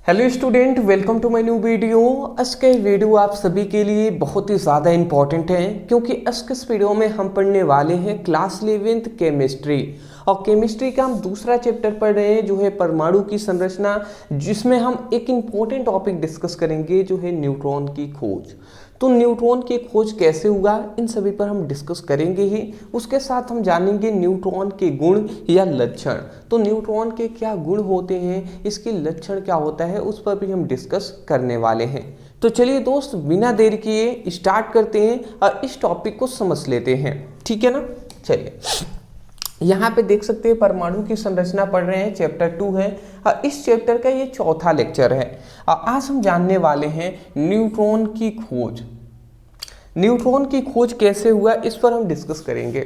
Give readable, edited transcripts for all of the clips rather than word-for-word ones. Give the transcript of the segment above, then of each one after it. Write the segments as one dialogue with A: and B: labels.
A: Hello student, welcome to my new video. आज का video आप सभी के लिए बहुत ही ज़्यादा इंपॉर्टेंट है क्योंकि आज के इस वीडियो में हम पढ़ने वाले हैं क्लास 11th केमिस्ट्री। और केमिस्ट्री का हम दूसरा चैप्टर पढ़ रहे हैं जो है परमाणु की संरचना, जिसमें हम एक इम्पॉर्टेंट टॉपिक डिस्कस करेंगे जो है न्यूट्रॉन की खोज। तो न्यूट्रॉन की खोज कैसे हुआ, इन सभी पर हम डिस्कस करेंगे ही। उसके साथ हम जानेंगे न्यूट्रॉन के गुण या लक्षण। तो न्यूट्रॉन के क्या गुण होते हैं, इसके लक्षण क्या होता है, उस पर भी हम डिस्कस करने वाले हैं। तो चलिए दोस्त, बिना देर किए स्टार्ट करते हैं और इस टॉपिक को समझ लेते हैं। ठीक है ना। चलिए, यहाँ पे देख सकते हैं परमाणु की संरचना पढ़ रहे हैं, चैप्टर 2 है और इस चैप्टर का ये चौथा लेक्चर है। और आज हम जानने वाले हैं न्यूट्रॉन की खोज। न्यूट्रॉन की खोज कैसे हुआ, इस पर हम डिस्कस करेंगे।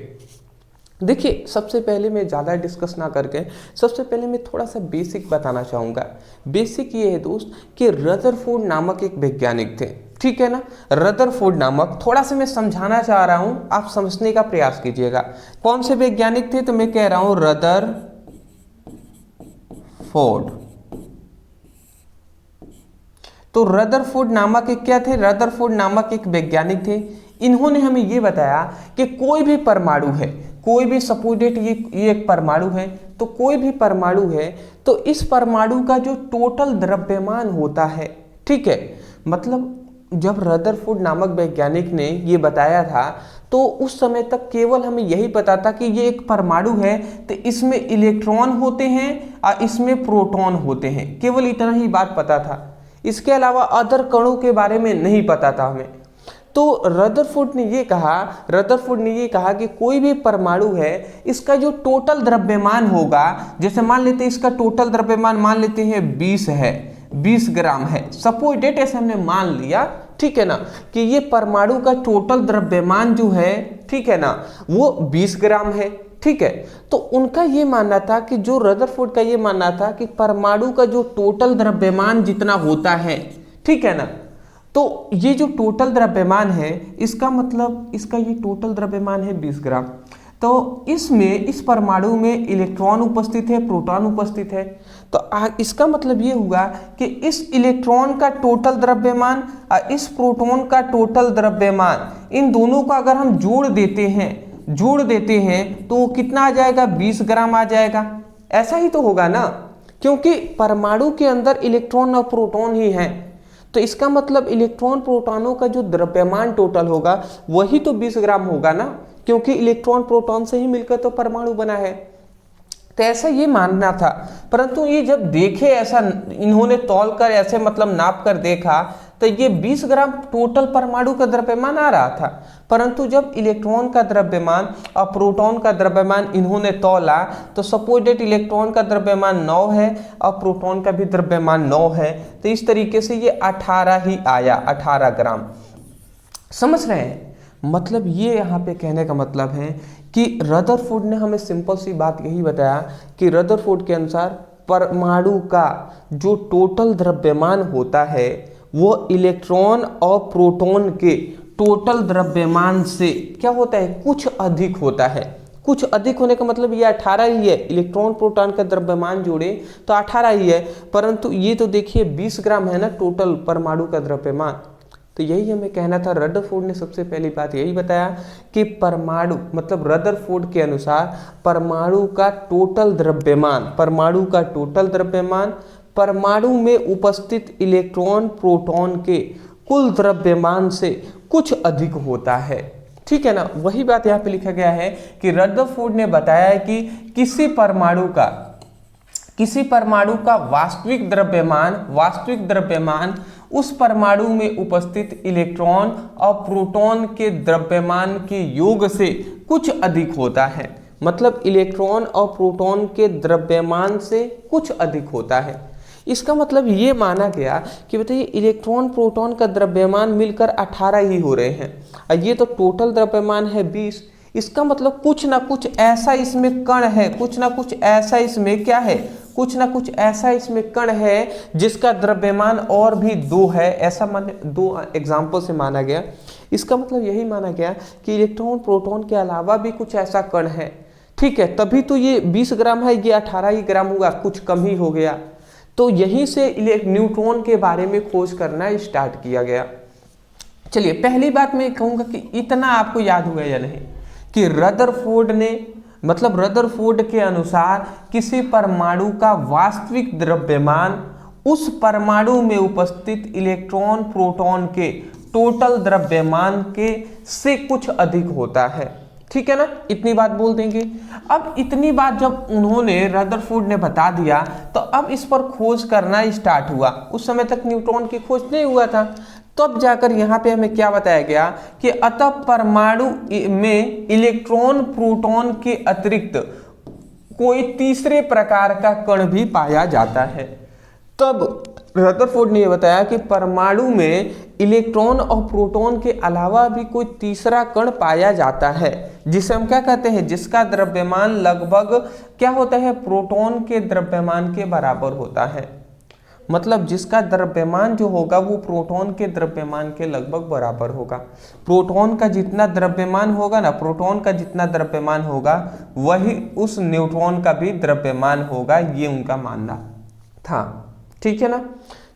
A: देखिए, सबसे पहले मैं ज़्यादा डिस्कस ना करके सबसे पहले मैं थोड़ा सा बेसिक बताना चाहूँगा। बेसिक ये है दोस्त कि रदरफोर्ड नामक एक वैज्ञानिक थे। ठीक है ना। रदरफोर्ड नामक, थोड़ा सा मैं समझाना चाह रहा हूँ, आप समझने का प्रयास कीजिएगा। कौन से वैज्ञानिक थे, तो मैं कह रहा हूँ रदरफोर्ड। तो रदरफोर्ड नामक एक क्या थे, रदरफोर्ड नामक एक वैज्ञानिक थे। इन्होंने हमें ये बताया कि कोई भी परमाणु है, कोई भी सपोजिट ये एक परमाणु है, तो कोई भी परमाणु है तो इस परमाणु का जो टोटल द्रव्यमान होता है, ठीक है, मतलब जब रदरफोर्ड नामक वैज्ञानिक ने ये बताया था तो उस समय तक केवल हमें यही पता था कि ये एक परमाणु है तो इसमें इलेक्ट्रॉन होते हैं और इसमें प्रोटॉन होते हैं, केवल इतना ही बात पता था। इसके अलावा अदर कणों के बारे में नहीं पता था हमें। तो रदरफोर्ड ने ये कहा कि कोई भी परमाणु है, इसका जो टोटल द्रव्यमान होगा, जैसे मान लेते हैं इसका टोटल द्रव्यमान मान लेते हैं 20 है, 20 ग्राम है, सपोज डेट ऐसे हमने मान लिया, ठीक है ना, कि ये परमाणु का टोटल द्रव्यमान जो है, ठीक है ना, वो 20 ग्राम है। ठीक है। तो उनका ये मानना था कि जो रदरफोर्ड का ये मानना था कि परमाणु का जो टोटल द्रव्यमान जितना होता है, ठीक है ना, तो ये जो टोटल द्रव्यमान है, इसका मतलब इसका ये टोटल द्रव्यमान है 20 ग्राम। तो इसमें इस परमाणु में इलेक्ट्रॉन उपस्थित है, प्रोटॉन उपस्थित है। तो इसका मतलब ये हुआ कि इस इलेक्ट्रॉन का टोटल द्रव्यमान और इस प्रोटॉन का टोटल द्रव्यमान, इन दोनों को अगर हम जोड़ देते हैं तो कितना आ जाएगा, 20 ग्राम आ जाएगा। ऐसा ही तो होगा ना, क्योंकि परमाणु के अंदर इलेक्ट्रॉन और प्रोटॉन ही है। तो इसका मतलब इलेक्ट्रॉन प्रोटॉनों का जो द्रव्यमान टोटल होगा वही तो 20 ग्राम होगा ना, क्योंकि इलेक्ट्रॉन प्रोटॉन से ही मिलकर तो परमाणु बना है। तो ऐसा ये मानना था, परंतु ये जब देखे, ऐसा इन्होंने तौल कर ऐसे मतलब नाप कर देखा तो ये 20 ग्राम टोटल परमाणु का द्रव्यमान आ रहा था। परंतु जब इलेक्ट्रॉन का द्रव्यमान और प्रोटॉन का द्रव्यमान इन्होंने तौला तो सपोज डेट इलेक्ट्रॉन का द्रव्यमान 9 है और प्रोटॉन का भी द्रव्यमान 9 है, तो इस तरीके से ये 18 ही आया, 18 ग्राम। समझ रहे हैं, मतलब ये यहाँ पे कहने का मतलब है कि रदरफोर्ड ने हमें सिंपल सी बात यही बताया कि रदरफोर्ड के अनुसार परमाणु का जो टोटल द्रव्यमान होता है वो इलेक्ट्रॉन और प्रोटॉन के टोटल द्रव्यमान से क्या होता है, कुछ अधिक होता है। कुछ अधिक होने का मतलब ये 18 ही है, इलेक्ट्रॉन प्रोटॉन का द्रव्यमान जोड़े तो 18 ही है, परंतु ये तो देखिए 20 ग्राम है ना टोटल परमाणु का द्रव्यमान। तो यही हमें कहना था। रदरफोर्ड ने सबसे पहली बात यही बताया कि परमाणु, मतलब रदरफोर्ड के अनुसार परमाणु का टोटल द्रव्यमान, परमाणु में उपस्थित इलेक्ट्रॉन प्रोटॉन के कुल द्रव्यमान से कुछ अधिक होता है। ठीक है ना। वही बात यहाँ पे लिखा गया है कि रदरफोर्ड ने बताया कि किसी परमाणु का वास्तविक द्रव्यमान उस परमाणु में उपस्थित इलेक्ट्रॉन और प्रोटॉन के द्रव्यमान के योग से कुछ अधिक होता है। मतलब इलेक्ट्रॉन और प्रोटॉन के द्रव्यमान से कुछ अधिक होता है। इसका मतलब ये माना गया कि बताइए इलेक्ट्रॉन प्रोटॉन का द्रव्यमान मिलकर 18 ही हो रहे हैं और ये तो टोटल द्रव्यमान है 20। इसका मतलब कुछ ना कुछ ऐसा इसमें कण है, कुछ ना कुछ ऐसा इसमें क्या है, कुछ ना कुछ ऐसा इसमें कण है जिसका द्रव्यमान और भी 2 है। ऐसा मान 2 एग्जाम्पल से माना गया। इसका मतलब यही माना गया कि इलेक्ट्रॉन प्रोटॉन के अलावा भी कुछ ऐसा कण है, ठीक है, तभी तो ये 20 ग्राम है, ये 18 ही ग्राम हुआ, कुछ कम ही हो गया। तो यहीं से न्यूट्रॉन के बारे में खोज करना स्टार्ट किया गया। चलिए, पहली बात मैं कहूँगा कि इतना आपको याद हुआ या नहीं कि रदरफोर्ड ने, मतलब रदरफोर्ड के अनुसार किसी परमाणु का वास्तविक द्रव्यमान उस परमाणु में उपस्थित इलेक्ट्रॉन प्रोटॉन के टोटल द्रव्यमान के से कुछ अधिक होता है। ठीक है ना, इतनी बात बोल देंगे। अब इतनी बात जब उन्होंने, रदरफोर्ड ने बता दिया, तो अब इस पर खोज करना स्टार्ट हुआ। उस समय तक न्यूट्रॉन की खोज नहीं हुआ था। तब जाकर यहाँ पे हमें क्या बताया गया कि अतः परमाणु में इलेक्ट्रॉन प्रोटॉन के अतिरिक्त कोई तीसरे प्रकार का कण भी पाया जाता है। तब रदरफोर्ड ने यह बताया कि परमाणु में इलेक्ट्रॉन और प्रोटॉन के अलावा भी कोई तीसरा कण पाया जाता है, जिसे हम क्या कहते हैं, जिसका द्रव्यमान लगभग क्या होता है, प्रोटॉन के द्रव्यमान के बराबर होता है। मतलब जिसका द्रव्यमान जो होगा वो प्रोटॉन के द्रव्यमान के लगभग बराबर होगा। प्रोटॉन का जितना द्रव्यमान होगा ना, प्रोटॉन का जितना द्रव्यमान होगा वही उस न्यूट्रॉन का भी द्रव्यमान होगा, ये उनका मानना था। ठीक है ना,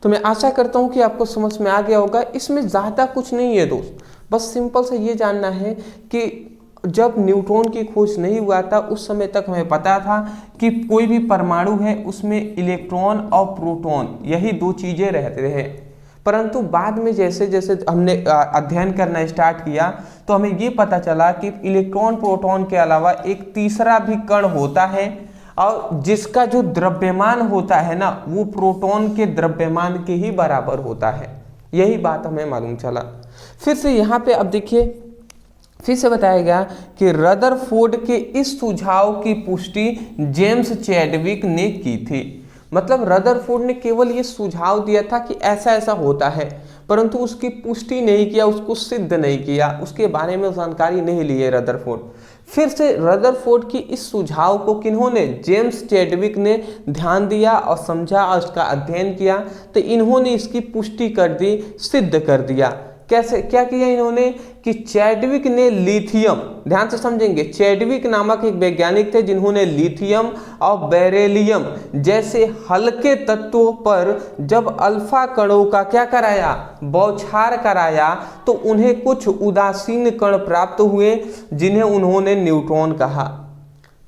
A: तो मैं आशा करता हूँ कि आपको समझ में आ गया होगा। इसमें ज़्यादा कुछ नहीं है दोस्त, बस सिंपल से ये जानना है कि जब न्यूट्रॉन की खोज नहीं हुआ था उस समय तक हमें पता था कि कोई भी परमाणु है उसमें इलेक्ट्रॉन और प्रोटॉन यही दो चीज़ें रहते हैं। परंतु बाद में जैसे जैसे हमने अध्ययन करना स्टार्ट किया तो हमें ये पता चला कि इलेक्ट्रॉन प्रोटॉन के अलावा एक तीसरा भी कण होता है, और जिसका जो द्रव्यमान होता है ना वो प्रोटॉन के द्रव्यमान के ही बराबर होता है। यही बात हमें मालूम चला। फिर से यहाँ पे अब देखिए, फिर से बताया गया कि रदरफोर्ड के इस सुझाव की पुष्टि जेम्स चैडविक ने की थी। मतलब रदरफोर्ड ने केवल ये सुझाव दिया था कि ऐसा ऐसा होता है, परंतु उसकी पुष्टि नहीं किया, उसको सिद्ध नहीं किया, उसके बारे में जानकारी नहीं ली है रदरफोर्ड। फिर से रदरफोर्ड की इस सुझाव को किन्होंने, जेम्स चैडविक ने ध्यान दिया और समझा और उसका अध्ययन किया, तो इन्होंने इसकी पुष्टि कर दी, सिद्ध कर दिया। कैसे, क्या किया इन्होंने कि चैडविक ने लिथियम, ध्यान से समझेंगे, चैडविक नामक एक वैज्ञानिक थे जिन्होंने लिथियम और बेरिलियम जैसे हल्के तत्वों पर जब अल्फा कणों का क्या कराया, बौछार कराया, तो उन्हें कुछ उदासीन कण प्राप्त हुए जिन्हें उन्होंने न्यूट्रॉन कहा।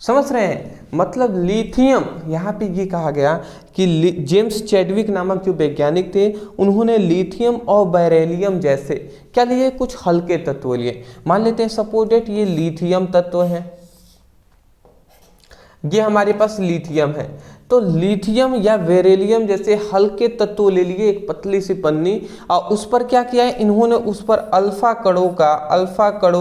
A: समझ रहे हैं, मतलब लिथियम, यहाँ पे ये कहा गया कि जेम्स चैडविक नामक जो वैज्ञानिक थे उन्होंने लिथियम और बेरिलियम जैसे क्या लिए, कुछ हल्के तत्व लिए। मान लेते हैं सपोज डेट ये लिथियम तत्व है, ये हमारे पास लिथियम है, तो लिथियम या बेरिलियम जैसे हल्के तत्व ले लिए, एक पतली सी पन्नी, और उस पर क्या किया है इन्होंने, उस पर अल्फा कणों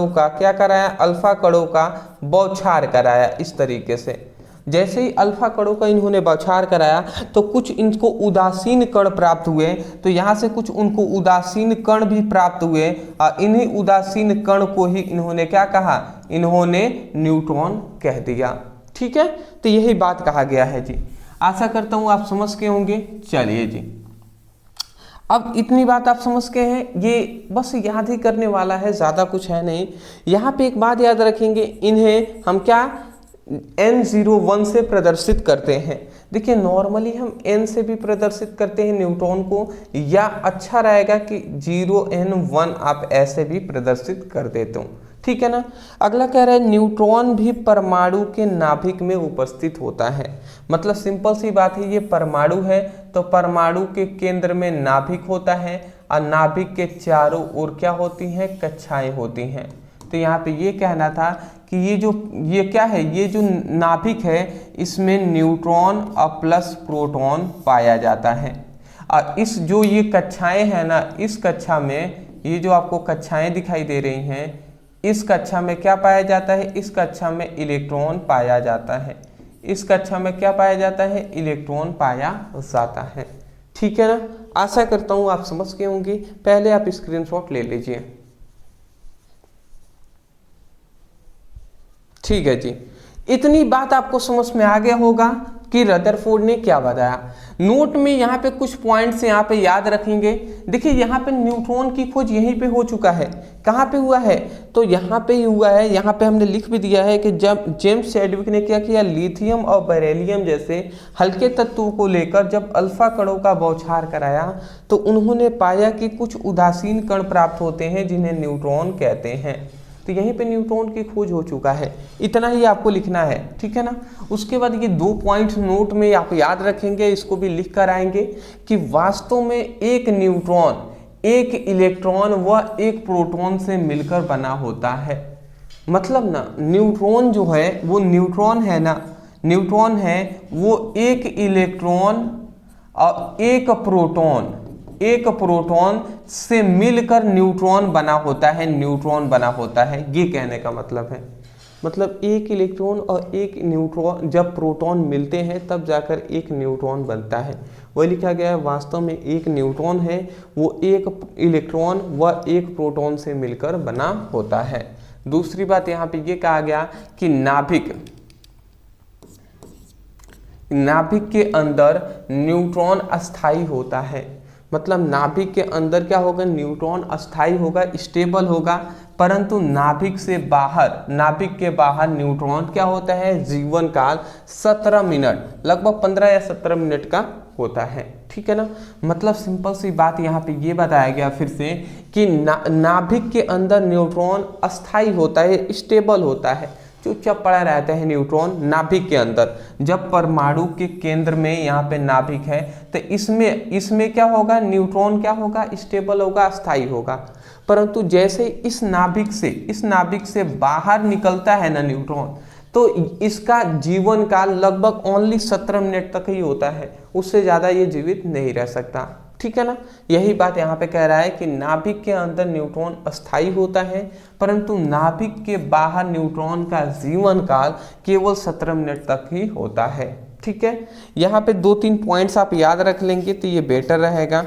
A: का क्या कराया, अल्फा कणों का बौछार कराया। इस तरीके से जैसे ही अल्फा कणों का इन्होंने बौछार कराया तो कुछ इनको उदासीन कण प्राप्त हुए, तो यहाँ से कुछ उनको उदासीन कण भी प्राप्त हुए, और इन्हीं उदासीन कण को ही इन्होंने क्या कहा, इन्होंने न्यूट्रॉन कह दिया। ठीक है, तो यही बात कहा गया है जी। आशा करता हूँ आप समझ के होंगे। चलिए जी, अब इतनी बात आप समझ के हैं, ये बस याद ही करने वाला है, ज़्यादा कुछ है नहीं। यहाँ पे एक बात याद रखेंगे, इन्हें हम क्या N01 से प्रदर्शित करते हैं। देखिए नॉर्मली हम N से भी प्रदर्शित करते हैं न्यूट्रॉन को, या अच्छा रहेगा कि 0N1 आप ऐसे भी प्रदर्शित कर देते हो। ठीक है ना। अगला कह रहा है न्यूट्रॉन भी परमाणु के नाभिक में उपस्थित होता है। मतलब सिंपल सी बात है, ये परमाणु है तो परमाणु के केंद्र में नाभिक होता है, और नाभिक के चारों ओर क्या होती हैं, कक्षाएं होती हैं। तो यहाँ पे ये कहना था कि ये क्या है, ये जो नाभिक है इसमें न्यूट्रॉन और प्लस प्रोटॉन पाया जाता है। और इस जो ये कक्षाएं हैं ना, इस कक्षा में ये जो आपको कक्षाएं दिखाई दे रही हैं, इस कक्षा में क्या पाया जाता है, इस कक्षा में इलेक्ट्रॉन पाया जाता है। इस कक्षा में क्या पाया जाता है, इलेक्ट्रॉन पाया जाता है। ठीक है ना। आशा करता हूँ आप समझ गए होंगे। पहले आप स्क्रीनशॉट ले लीजिए। ठीक है जी, इतनी बात आपको समझ में आ गया होगा। कि रदरफोर्ड ने क्या बताया। नोट में यहाँ पे कुछ पॉइंट्स यहाँ पे याद रखेंगे। देखिए यहाँ पे न्यूट्रॉन की खोज यहीं पे हो चुका है। कहाँ पे हुआ है, तो यहाँ पे ही हुआ है। यहाँ पे हमने लिख भी दिया है कि जब जेम्स चैडविक ने क्या किया, लिथियम और बेरिलियम जैसे हल्के तत्वों को लेकर जब अल्फा कणों का बौछार कराया तो उन्होंने पाया कि कुछ उदासीन कण प्राप्त होते हैं जिन्हें न्यूट्रॉन कहते हैं। तो यहीं पे न्यूट्रॉन की खोज हो चुका है। इतना ही आपको लिखना है, ठीक है ना। उसके बाद ये 2 पॉइंट्स नोट में आप याद रखेंगे, इसको भी लिख कर आएंगे कि वास्तव में एक न्यूट्रॉन एक इलेक्ट्रॉन व एक प्रोटॉन से मिलकर बना होता है। मतलब ना न्यूट्रॉन जो है वो न्यूट्रॉन है ना, न्यूट्रॉन है वो एक इलेक्ट्रॉन और एक प्रोटॉन से मिलकर न्यूट्रॉन बना होता है, न्यूट्रॉन बना होता है। ये कहने का मतलब है, मतलब एक इलेक्ट्रॉन और एक न्यूट्रॉन जब प्रोटॉन मिलते हैं तब जाकर एक न्यूट्रॉन बनता है। वही लिखा गया है, वास्तव में एक न्यूट्रॉन है वो एक इलेक्ट्रॉन व एक प्रोटॉन से मिलकर बना होता है। दूसरी बात यहाँ पे ये कहा गया कि नाभिक के अंदर न्यूट्रॉन अस्थाई होता है। मतलब नाभिक के अंदर क्या होगा, न्यूट्रॉन अस्थाई होगा, स्टेबल होगा, परंतु नाभिक के बाहर न्यूट्रॉन क्या होता है, जीवन काल 17 मिनट, लगभग 15 या 17 मिनट का होता है। ठीक है ना। मतलब सिंपल सी बात यहाँ पे ये बताया गया फिर से कि नाभिक के अंदर न्यूट्रॉन अस्थाई होता है, स्टेबल होता है, चुपचाप पड़ा रहता है न्यूट्रॉन नाभिक के अंदर। जब परमाणु के केंद्र में यहाँ पे नाभिक है तो इसमें क्या होगा, न्यूट्रॉन क्या होगा, स्टेबल होगा, अस्थाई होगा। परंतु जैसे इस नाभिक से बाहर निकलता है ना न्यूट्रॉन, तो इसका जीवन काल लगभग ओनली 17 मिनट तक ही होता है, उससे ज़्यादा ये जीवित नहीं रह सकता। ठीक है ना। यही बात यहाँ पे कह रहा है कि नाभिक के अंदर न्यूट्रॉन अस्थाई होता है, परंतु नाभिक के बाहर न्यूट्रॉन का जीवन काल केवल 17 मिनट तक ही होता है। ठीक है। यहाँ पे 2-3 पॉइंट्स आप याद रख लेंगे तो ये बेटर रहेगा।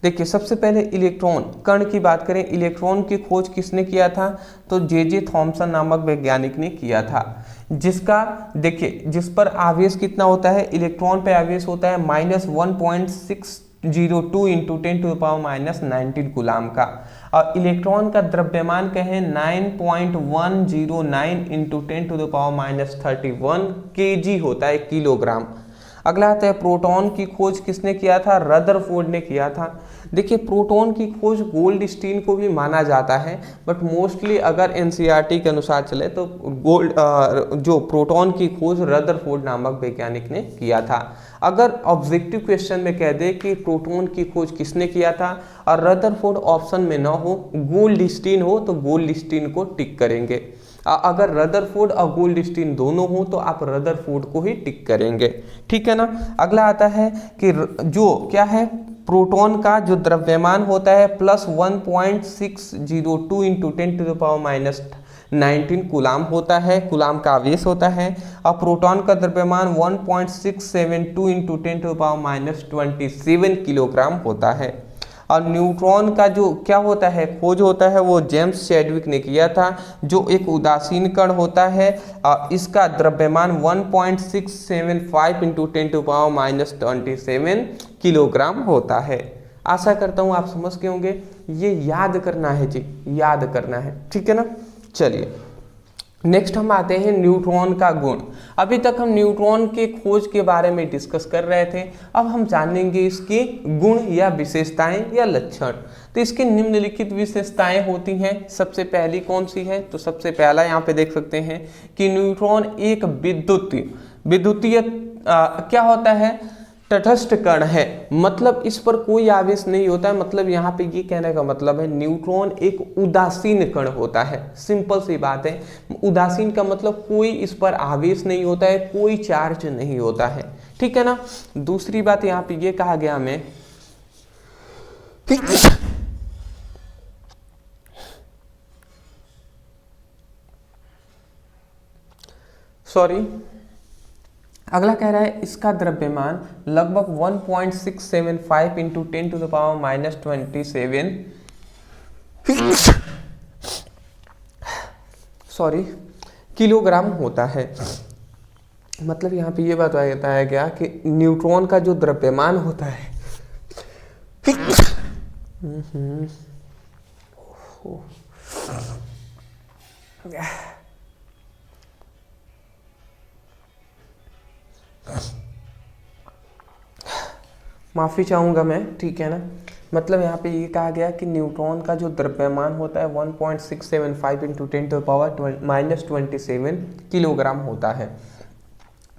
A: देखिए सबसे पहले इलेक्ट्रॉन कण की बात करें, इलेक्ट्रॉन की खोज किसने किया था, तो जे थॉमसन नामक वैज्ञानिक ने किया था, जिसका देखिए जिस पर आवेश कितना होता है, इलेक्ट्रॉन पे आवेश होता है -1.602 × 10⁻⁻19 कूलाम का, और इलेक्ट्रॉन का द्रव्यमान कहें 9.109 × 10⁻31 kg होता है, किलोग्राम। अगला आता है प्रोटॉन की खोज किसने किया था, रदरफोर्ड ने किया था। देखिए प्रोटॉन की खोज गोल्डस्टीन को भी माना जाता है, बट मोस्टली अगर एनसीईआरटी के अनुसार चले तो जो प्रोटॉन की खोज रदरफोर्ड नामक वैज्ञानिक ने किया था। अगर ऑब्जेक्टिव क्वेश्चन में कह दे कि प्रोटॉन की खोज किसने किया था और रदरफोर्ड ऑप्शन में ना हो, गोल्डस्टीन हो, तो गोल्डस्टीन को टिक करेंगे। अगर रदरफोर्ड और गोल्डस्टीन दोनों हो तो आप रदरफोर्ड को ही टिक करेंगे। ठीक है ना। अगला आता है कि जो क्या है, प्रोटॉन का जो द्रव्यमान होता है +1.602 × 10⁻⁻19 कूलाम होता है, कूलाम का आवेश होता है, और प्रोटॉन का द्रव्यमान 1.672 × 10⁻27 किलोग्राम होता है। और न्यूट्रॉन का जो क्या होता है, खोज होता है, वो जेम्स चैडविक ने किया था, जो एक उदासीन कण होता है। इसका द्रव्यमान 1.675 × 10⁻27 किलोग्राम होता है। आशा करता हूँ आप समझ गए होंगे। ये याद करना है जी, याद करना है। ठीक है ना। चलिए नेक्स्ट हम आते हैं न्यूट्रॉन का गुण। अभी तक हम न्यूट्रॉन के खोज के बारे में डिस्कस कर रहे थे, अब हम जानेंगे इसके गुण या विशेषताएं या लक्षण। तो इसके निम्नलिखित विशेषताएं होती हैं। सबसे पहली कौन सी है, तो सबसे पहला यहाँ पे देख सकते हैं कि न्यूट्रॉन एक विद्युतीय क्या होता है, तटस्थ कण है। मतलब इस पर कोई आवेश नहीं होता है। मतलब यहाँ पे ये कहने का मतलब है न्यूट्रॉन एक उदासीन कण होता है। सिंपल सी बात है, उदासीन का मतलब कोई इस पर आवेश नहीं होता है, कोई चार्ज नहीं होता है। ठीक है ना। दूसरी बात यहाँ पे ये कहा गया हमें अगला कह रहा है इसका द्रव्यमान लगभग 1.675 × 10⁻⁻27 किलोग्राम होता है। मतलब यहाँ पे ये बताया गया कि न्यूट्रॉन का जो द्रव्यमान होता है माफ़ी चाहूँगा मैं, ठीक है ना। मतलब यहाँ पे ये कहा गया कि न्यूट्रॉन का जो द्रव्यमान होता है 1.675 इंटू 10⁻⁻27 किलोग्राम होता है।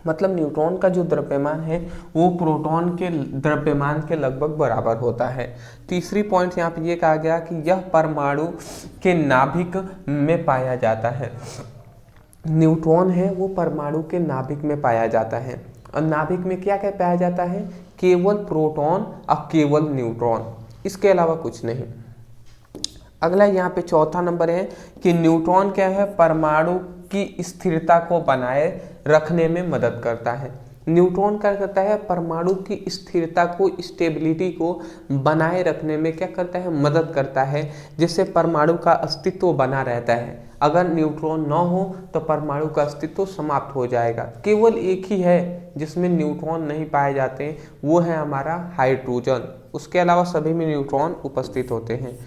A: मतलब न्यूट्रॉन का जो द्रव्यमान है वो प्रोटॉन के द्रव्यमान के लगभग बराबर होता है। तीसरी पॉइंट यहाँ पे ये कहा गया कि यह परमाणु के नाभिक में पाया जाता है। न्यूट्रॉन है वो परमाणु के नाभिक में पाया जाता है। और नाभिक में क्या क्या पाया जाता है? केवल प्रोटॉन और केवल न्यूट्रॉन, इसके अलावा कुछ नहीं। अगला यहाँ पे चौथा नंबर है कि न्यूट्रॉन क्या है? परमाणु की स्थिरता को बनाए रखने में मदद करता है। न्यूट्रॉन क्या करता है? परमाणु की स्थिरता को, स्टेबिलिटी को बनाए रखने में क्या करता है? मदद करता है, जिससे परमाणु का अस्तित्व बना रहता है। अगर न्यूट्रॉन न हो तो परमाणु का अस्तित्व समाप्त हो जाएगा। केवल एक ही है जिसमें न्यूट्रॉन नहीं पाए जाते, वो है हमारा हाइड्रोजन। उसके अलावा सभी में न्यूट्रॉन उपस्थित होते हैं।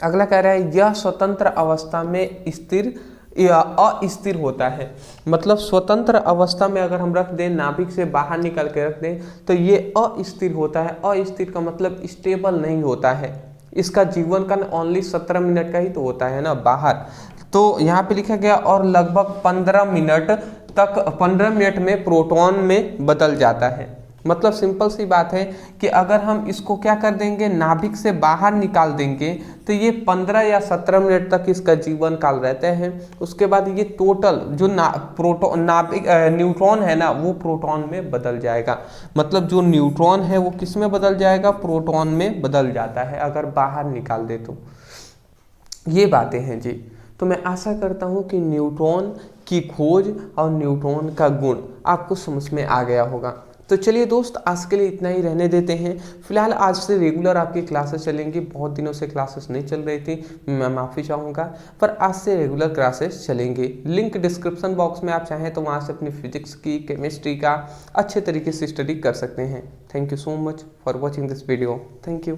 A: अगला कह रहा है यह स्वतंत्र अवस्था में स्थिर या अस्थिर होता है। मतलब स्वतंत्र अवस्था में अगर हम रख दें, नाभिक से बाहर निकल के रख दें, तो ये अस्थिर होता है। अस्थिर का मतलब स्टेबल नहीं होता है। इसका जीवन काल ओनली 17 मिनट का ही तो होता है ना बाहर। तो यहाँ पे लिखा गया और लगभग 15 मिनट में प्रोटॉन में बदल जाता है। मतलब सिंपल सी बात है कि अगर हम इसको क्या कर देंगे, नाभिक से बाहर निकाल देंगे, तो ये 15 या 17 मिनट तक इसका जीवन काल रहते हैं। उसके बाद ये टोटल जो न्यूट्रॉन है ना, वो प्रोटॉन में बदल जाएगा। मतलब जो न्यूट्रॉन है वो किस में बदल जाएगा? प्रोटॉन में बदल जाता है अगर बाहर निकाल दे तो। ये बातें हैं जी। तो मैं आशा करता हूँ कि न्यूट्रॉन की खोज और न्यूट्रॉन का गुण आपको समझ में आ गया होगा। तो चलिए दोस्त, आज के लिए इतना ही रहने देते हैं। फिलहाल आज से रेगुलर आपकी क्लासेस चलेंगी। बहुत दिनों से क्लासेस नहीं चल रही थी, मैं माफ़ी चाहूँगा, पर आज से रेगुलर क्लासेस चलेंगे। लिंक डिस्क्रिप्शन बॉक्स में आप चाहें तो वहाँ से अपनी फिजिक्स की, केमिस्ट्री का अच्छे तरीके से स्टडी कर सकते हैं। Thank you so much for watching this video. Thank you.